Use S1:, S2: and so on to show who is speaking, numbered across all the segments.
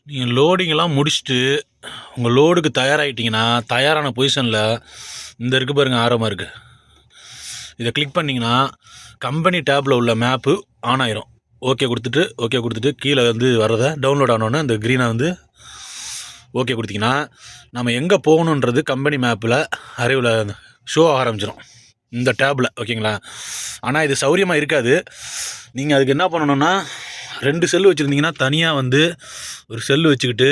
S1: நீங்கள் லோடிங்கெல்லாம் முடிச்சுட்டு உங்கள் லோடுக்கு தயாராகிட்டிங்கன்னா தயாரான பொசிஷனில் இந்த இருக்குது பாருங்கள் ஆரமாக இருக்குது, இதை கிளிக் பண்ணிங்கன்னா கம்பெனி டேப்பில் உள்ள மேப்பு ஆன் ஆயிரும். ஓகே கொடுத்துட்டு கீழே வந்து வர்றதை டவுன்லோட் ஆனோன்னு இந்த க்ரீனை வந்து ஓகே கொடுத்திங்கன்னா நம்ம எங்கே போகணுன்றது கம்பெனி மேப்பில் அரைவில் ஷோ ஆரம்பிச்சிடும் இந்த டேப்பில். ஓகேங்களா? ஆனால் இது சௌரியமாக இருக்காது. நீங்கள் அதுக்கு என்ன பண்ணணுன்னா 2 செல்லு வச்சுருந்தீங்கன்னா தனியாக வந்து ஒரு செல்லு வச்சுக்கிட்டு,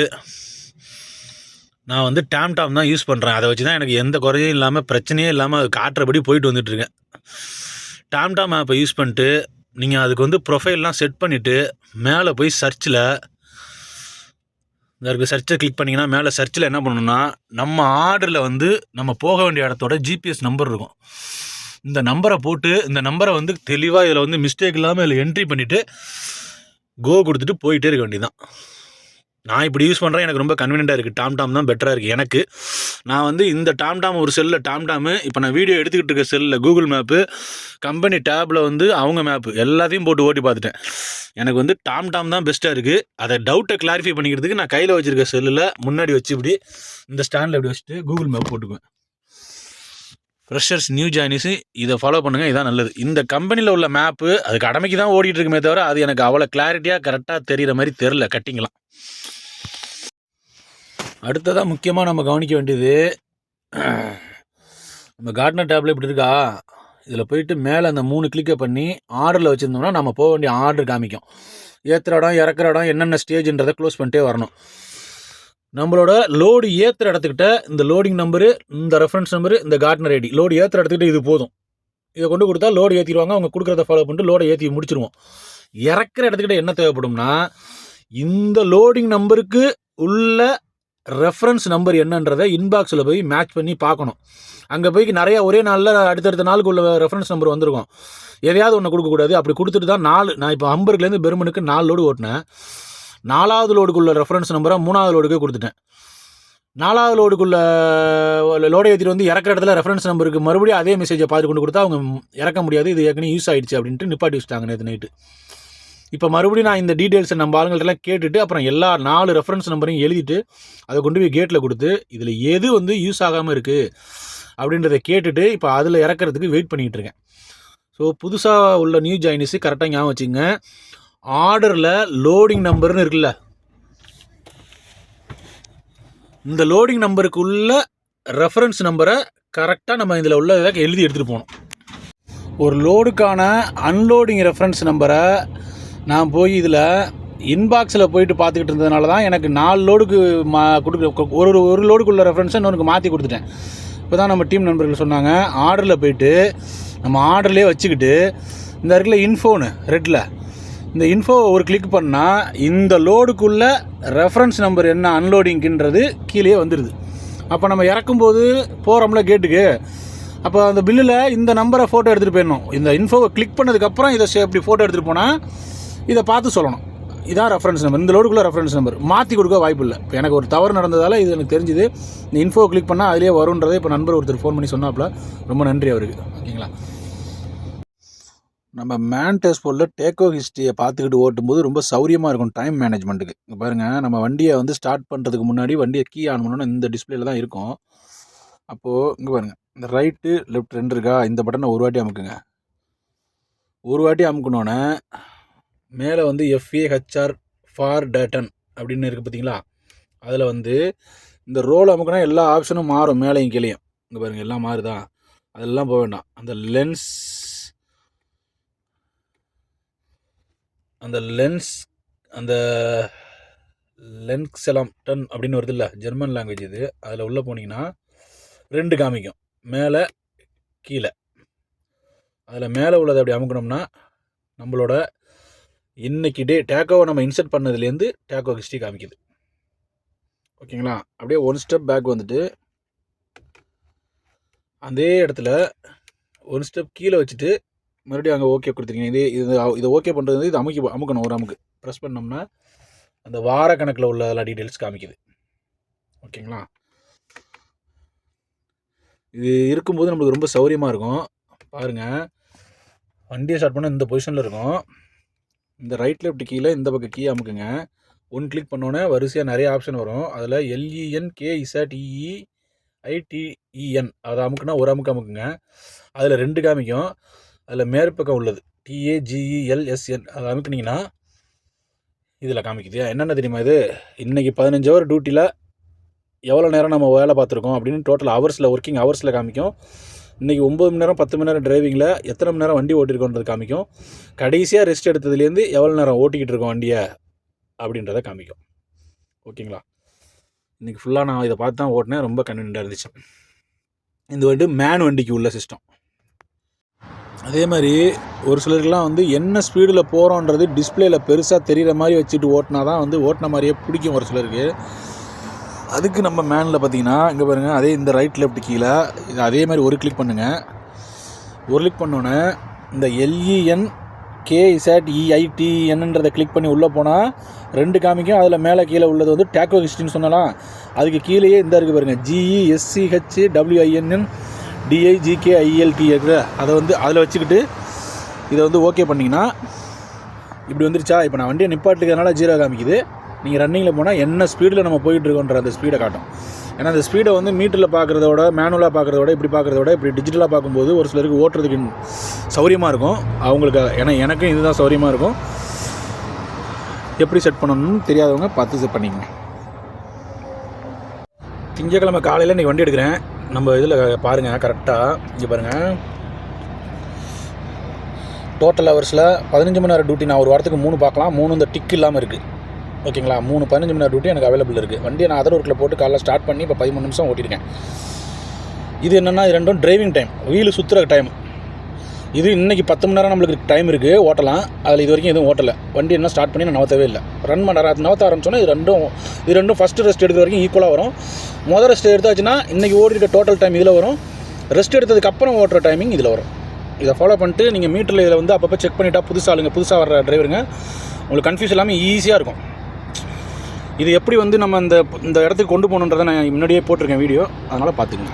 S1: நான் வந்து டாம் தான் யூஸ் பண்ணுறேன். அதை வச்சு தான் எனக்கு எந்த குறையும் இல்லாமல் பிரச்சனையே இல்லாமல் அது காட்டுறபடி போயிட்டு வந்துட்டுருக்கேன். டாம் ஆப்பை யூஸ் பண்ணிட்டு நீங்கள் அதுக்கு வந்து ப்ரொஃபைல்லாம் செட் பண்ணிவிட்டு மேலே போய் சர்ச்சில் இதற்கு சர்ச்சை கிளிக் பண்ணிங்கன்னா மேலே சர்ச்சில் என்ன பண்ணணும்னா நம்ம ஆர்டரில் வந்து நம்ம போக வேண்டிய இடத்தோட ஜிபிஎஸ் நம்பர் இருக்கும். இந்த நம்பரை போட்டு இந்த நம்பரை வந்து தெளிவாக இதில் வந்து மிஸ்டேக் இல்லாமல் இதில் என்ட்ரி பண்ணிவிட்டு கோ கொடுத்துட்டு போயிட்டே இருக்க வேண்டியதுதான். நான் இப்படி யூஸ் பண்ணுறேன், எனக்கு ரொம்ப கன்வீனியண்ட்டாக இருக்குது. டாம் தான் பெட்டராக இருக்குது எனக்கு. நான் வந்து இந்த டாம் ஒரு செல்லில் டாம் இப்போ நான் வீடியோ எடுத்துக்கிட்டு இருக்க செல்லில் கூகுள் மேப்பு, கம்பெனி டேப்பில் வந்து அவங்க மேப்பு எல்லாத்தையும் போட்டு ஓட்டி பார்த்துட்டேன். எனக்கு வந்து டாம் தான் பெஸ்ட்டாக இருக்குது. அதை டவுட்டை கிளாரிஃபை பண்ணிக்கிறதுக்கு நான் கையில் வச்சுருக்க செல்லில் முன்னாடி வச்சு இப்படி இந்த ஸ்டாண்டில் இப்படி வச்சுட்டு கூகுள் மேப் போட்டுக்குவேன். ஃப்ரெஷர்ஸ் நியூ ஜாயினிஸு இதை ஃபாலோ பண்ணுங்கள், இதுதான் நல்லது. இந்த கம்பெனியில் உள்ள மேப்பு அது கடமைக்கு தான் ஓடிட்டு இருக்குமே தவிர அது எனக்கு அவ்வளோ கிளாரிட்டியாக கரெக்டாக தெரிகிற மாதிரி தெரில கட்டிங்கலாம். அடுத்ததாக முக்கியமாக நம்ம கவனிக்க வேண்டியது, நம்ம கார்ட்னர் டேப்ல இப்படி இருக்கா, இதில் போயிட்டு மேலே அந்த 3 கிளிக்கை பண்ணி ஆர்டரில் வச்சுருந்தோம்னா நம்ம போக வேண்டிய ஆர்டர் காமிக்கும். ஏற்றுற இடம் இறக்குற இடம் என்னென்ன ஸ்டேஜ்ன்றதை க்ளோஸ் பண்ணிட்டே வரணும். நம்மளோட லோடு ஏற்றுற இடத்துக்கிட்ட இந்த லோடிங் நம்பரு, இந்த ரெஃபரன்ஸ் நம்பரு, இந்த கார்ட்னர் ஐடி, லோடு ஏற்றுற இடத்துக்கிட்ட இது போதும். இதை கொண்டு கொடுத்தா லோடு ஏற்றிடுவாங்க. அவங்க கொடுக்குறத ஃபாலோ பண்ணிட்டு லோடை ஏற்றி முடிச்சிருவோம். இறக்குற இடத்துக்கிட்ட என்ன தேவைப்படும்னா இந்த லோடிங் நம்பருக்கு உள்ள ரெஃபரன்ஸ் நம்பர் என்னன்றதை இன்பாக்ஸில் போய் மேட்ச் பண்ணி பார்க்கணும். அங்கே போய் நிறையா ஒரே நாளில் அடுத்தடுத்த நாளுக்கு உள்ள ரெஃபரன்ஸ் நம்பர் வந்திருக்கும். எதையாவது ஒன்று கொடுக்கக்கூடாது. அப்படி கொடுத்துட்டு தான் 4 நான் இப்போ ஹம்பர்க்லேருந்து பெருமனுக்கு 4 லோடு ஓட்டினேன். 4வது லோடுக்குள்ள ரெஃபரன்ஸ் நம்பரை 3வது லோடுக்கே கொடுத்துட்டேன். 4வது லோடுக்குள்ள லோடை ஏற்றிட்டு வந்து இறக்குற இடத்துல ரெஃபரன்ஸ் நம்பருக்கு மறுபடியும் அதே மெசேஜை பார்த்து கொண்டு கொடுத்தா அவங்க இறக்க முடியாது, இது ஏற்கனவே யூஸ் ஆகிடுச்சு அப்படின்ட்டு நிப்பாட்டி வச்சுட்டாங்க நேற்று நைட்டு. இப்போ மறுபடியும் நான் இந்த டீட்டெயில்ஸை நம்ம ஆளுங்கள்ட்டலாம் கேட்டுட்டு அப்புறம் எல்லா 4 ரெஃபரன்ஸ் நம்பரையும் எழுதிட்டு அதை கொண்டு போய் கேட்டில் கொடுத்து இதில் எது வந்து யூஸ் ஆகாமல் இருக்குது அப்படின்றத கேட்டுட்டு இப்போ அதில் இறக்கிறதுக்கு வெயிட் பண்ணிகிட்டு இருக்கேன். ஸோ புதுசாக உள்ள நியூ ஜாயினிஸு கரெக்டாக ஞாபகம் வச்சுங்க. ஆர்டரில் லோடிங் நம்பர்னு இருக்குல்ல, இந்த லோடிங் நம்பருக்கு உள்ள ரெஃபரன்ஸ் நம்பரை கரெக்டாக நம்ம இதில் உள்ள எழுதி எடுத்துகிட்டு போகணும். ஒரு லோடுக்கான அன்லோடிங் ரெஃபரன்ஸ் நம்பரை நான் போய் இதில் இன்பாக்ஸில் போயிட்டு பார்த்துக்கிட்டு இருந்ததுனால தான் எனக்கு 4 லோடுக்கு ஒரு லோடுக்குள்ள ரெஃபரன்ஸை இன்னொருக்கு மாற்றி கொடுத்துட்டேன். இப்போ தான் நம்ம டீம் நண்பர்கள் சொன்னாங்க, ஆர்டரில் போயிட்டு நம்ம ஆர்டர்லேயே வச்சுக்கிட்டு இந்த இடத்துல இன்ஃபோனு ரெட்டில் இந்த இன்ஃபோவை ஒரு கிளிக் பண்ணால் இந்த லோடுக்குள்ளே ரெஃபரன்ஸ் நம்பர் என்ன அன்லோடிங்க்குன்றது கீழே வந்துடுது. அப்போ நம்ம இறக்கும்போது போகிறோம்ல கேட்டுக்கு, அப்போ அந்த பில்லில் இந்த நம்பரை ஃபோட்டோ எடுத்துகிட்டு போயிடணும். இந்த இன்ஃபோவை கிளிக் பண்ணதுக்கப்புறம் இதை இப்படி ஃபோட்டோ எடுத்துகிட்டு போனால் இதை பார்த்து சொல்லணும் இதான் ரெஃபரன்ஸ் நம்பர், இந்த லோடுக்குள்ளே ரெஃபரன்ஸ் நம்பர். மாற்றி கொடுக்க வாய்ப்பு இல்லை. இப்போ எனக்கு ஒரு தவறு நடந்ததால் இது எனக்கு தெரிஞ்சுது. இந்த இன்ஃபோ கிளிக் பண்ணால் அதிலே வருன்றதை இப்போ நண்பர் ஒருத்தர் ஃபோன் பண்ணி சொன்னாப்புல, ரொம்ப நன்றி அவருக்கு. ஓகேங்களா? நம்ம மேன் டேஸ்போர்ட்டில் டேக்கோ ஹிஸ்ட்ரியை பார்த்துக்கிட்டு ஓட்டும்போது ரொம்ப சௌரியமாக இருக்கும் டைம் மேனேஜ்மெண்ட்டுக்கு. இங்கே பாருங்கள், நம்ம வண்டியை வந்து ஸ்டார்ட் பண்ணுறதுக்கு முன்னாடி வண்டியை கீ ஆன் பண்ணணும்னா இந்த டிஸ்பிளேல தான் இருக்கும். அப்போது இங்கே பாருங்கள், இந்த ரைட்டு லெஃப்ட் 2 இருக்கா, இந்த பட்டனை ஒரு வாட்டி அமுக்குங்க. ஒரு வாட்டி அமுக்கணுன்னே மேலே வந்து FAHR ஃபார் டேட்டன் அப்படின்னு இருக்குது பார்த்தீங்களா, அதில் வந்து இந்த ரோல் அமுக்குனா எல்லா ஆப்ஷனும் மாறும், மேலேயும் கீழேயும். இங்கே பாருங்கள் எல்லாம் மாறுதா, அதெல்லாம் போக வேண்டாம். அந்த லென்ஸ் அந்த லென்க்ஸெல்லாம் டன் அப்படின்னு வருது இல்லை, ஜெர்மன் லாங்குவேஜ் இது. அதில் உள்ளே போனீங்கன்னா 2 காமிக்கும், மேலே கீழே. அதில் மேலே உள்ளதை அப்படி அமுக்கணும்னா நம்மளோட இன்னைக்கு டேக்கோவை நம்ம இன்சர்ட் பண்ணதுலேருந்து டேக்கோ ஹிஸ்ட்ரி காமிக்குது. ஓகேங்களா? அப்படியே 1 ஸ்டெப் பேக் வந்துட்டு அதே இடத்துல 1 ஸ்டெப் கீழே வச்சுட்டு மறுபடியும் அங்கே ஓகே கொடுத்துருக்கீங்க. இதை ஓகே பண்ணுறது இது அமுக்கணும். ஒரு அமுக்கு ப்ரெஸ் பண்ணோம்னா அந்த வார கணக்கில் உள்ள எல்லா டீட்டெயில்ஸ் காமிக்குது. ஓகேங்களா? இது இருக்கும்போது நம்மளுக்கு ரொம்ப சௌரியமாக இருக்கும். பாருங்கள், வண்டியை ஸ்டார்ட் பண்ண இந்த பொசிஷனில் இருக்கும். இந்த ரைட் லெஃப்ட் கீழே இந்த பக்கம் கீ அமுக்குங்க. ஒன் கிளிக் பண்ணோன்னே வரிசையாக நிறைய ஆப்ஷன் வரும். அதில் LENKZEITEN அதை அமுக்குனா ஒரு அமுக்குங்க. அதில் 2 காமிக்கும். அதில் மேற்பக்கம் உள்ளது TAGELSN அதை அமுக்குனிங்கன்னா இதில் காமிக்குது. என்னென்ன தெரியுமா இது? இன்றைக்கி 15 ஹவர் டியூட்டியில் எவ்வளோ நேரம் நம்ம வேலை பார்த்துருக்கோம் அப்படின்னு டோட்டல் ஹவர்ஸில், ஒர்க்கிங் ஹவர்ஸில் காமிக்கும். இன்றைக்கி 9 மணி நேரம் 10 மணி நேரம் டிரைவிங்கில் எத்தனை மணி நேரம் வண்டி ஓட்டிருக்கோன்றது காமிக்கும். கடைசியாக ரெஸ்ட் எடுத்ததுலேருந்து எவ்வளோ நேரம் ஓட்டிக்கிட்டு இருக்கோம் வண்டியை அப்படின்றத காமிக்கும். ஓகேங்களா? இன்றைக்கி ஃபுல்லாக நான் இதை பார்த்து தான் ஓட்டினேன். ரொம்ப கன்வீனியண்ட்டாக இருந்துச்சு. இந்த வந்து மேன் வண்டிக்கு உள்ள சிஸ்டம். அதே மாதிரி ஒரு சிலருக்குலாம் வந்து என்ன ஸ்பீடில் போகிறோன்றது டிஸ்பிளேயில் பெருசாக தெரிகிற மாதிரி வச்சுட்டு ஓட்டினா தான் வந்து ஓட்டின மாதிரியே பிடிக்கும் ஒரு சிலருக்கு. அதுக்கு நம்ம மேனில் பார்த்தீங்கன்னா இங்கே பாருங்கள், அதே இந்த ரைட் லெஃப்ட் கீழே இது அதே மாதிரி ஒரு கிளிக் பண்ணுங்கள். ஒரு கிளிக் பண்ணோன்னே இந்த LENKZEITENன்றதை கிளிக் பண்ணி உள்ளே போனால் 2 காமிக்கும். அதில் மேலே கீழே உள்ளது வந்து டேக்கோ ஹிஸ்ட்ரின்னு சொன்னலாம். அதுக்கு கீழேயே இந்த இருக்குது பாருங்கள், GESCHWINNDIGKILT இருக்குது. அதை வந்து அதில் வச்சுக்கிட்டு இதை வந்து ஓகே பண்ணிங்கன்னா இப்படி வந்துருச்சா. இப்போ நான் வண்டியை நிப்பாட்டுக்கிறதுனால 0 காமிக்குது. நீங்கள் ரன்னிங்கில் போனால் என்ன ஸ்பீடில் நம்ம போயிட்டுருக்கோன்ற அந்த ஸ்பீடை காட்டும். ஏன்னா அந்த ஸ்பீடை வந்து மீட்டரில் பார்க்குறதோட, மேனுவலாக பார்க்குறதோட, இப்படி பார்க்குறதோட இப்படி டிஜிட்டலாக பார்க்கும்போது ஒரு சிலருக்கு ஓட்டுறதுக்கு சௌரியமாக இருக்கும் அவங்களுக்கு. ஏன்னா எனக்கும் இதுதான் சௌரியமாக இருக்கும். எப்படி செட் பண்ணணும்னு தெரியாதவங்க பார்த்து செட் பண்ணிக்கங்க. திங்கக்கிழமை காலையில் இன்றைக்கி வண்டி எடுக்கிறேன். நம்ம இதில் பாருங்கள் கரெக்டாக இங்கே பாருங்கள், டோட்டல் ஹவர்ஸில் 15 மணி நேரம் டியூட்டி. நான் ஒரு வாரத்துக்கு 3 பார்க்கலாம். 3 இந்த டிக் இல்லாமல் இருக்குது. ஓகேங்களா? 3 15 மணி நேரம் டியூட்டி எனக்கு அவைலபிள் இருக்குது. வண்டியை நான் அதர் ஒர்க்கில் போட்டு காலைல ஸ்டார்ட் பண்ணி இப்போ 13 நிமிஷம் ஓட்டியிருக்கேன். இது என்னென்னா இது ரெண்டும் டிரைவிங் டைம், வீலு சுற்றுற டைம். இது இன்றைக்கி 10 மணி நேரம் நம்மளுக்கு டைம் இருக்குது ஓட்டலாம். அதில் இது வரைக்கும் எதுவும் ஓட்டலை. வண்டி என்ன ஸ்டார்ட் பண்ணி நான் நவத்தவே இல்லை. ரன் பண்ண நவத்த ஆரம்பிச்சோன்னா இது ரெண்டும் ஃபஸ்ட்டு ரெஸ்ட் எடுக்கிற வரைக்கும் ஈக்குவலாக வரும். மொதல் ரெஸ்ட் எடுத்தாச்சுன்னா இன்றைக்கி ஓடிருக்க டோட்டல் டைம் இதில் வரும். ரெஸ்ட் எடுத்ததுக்கப்புறம் ஓட்டுற டைமிங் இதில் வரும். இதை ஃபாலோ பண்ணிட்டு நீங்கள் மீட்டரில் இதில் வந்து அப்பப்போ செக் பண்ணிட்டா புதுசாக வர்ற டிரைவருங்க உங்களுக்கு கன்ஃபியூஸ் இல்லாமல் ஈஸியாக இருக்கும். இது எப்படி வந்து நம்ம இந்த இடத்துக்கு கொண்டு போகணுன்றதை நான் முன்னாடியே போட்டிருக்கேன் வீடியோ, அதனால் பார்த்துக்கங்க.